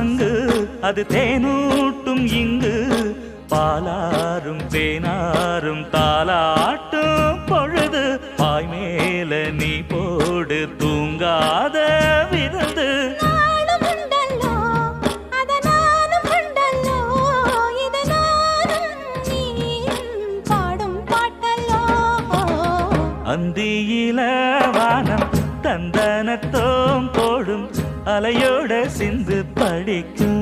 சங்கு அது தேனூட்டும் இங்கு பாலாரும் தேனாரும் தாலாட்டும் பொழுது பாய் மேல நீ போடு தூங்காத விருந்து அந்தியில வானம் தந்தனத்தோம் போடும் அலையோட சிந்து படிக்கும்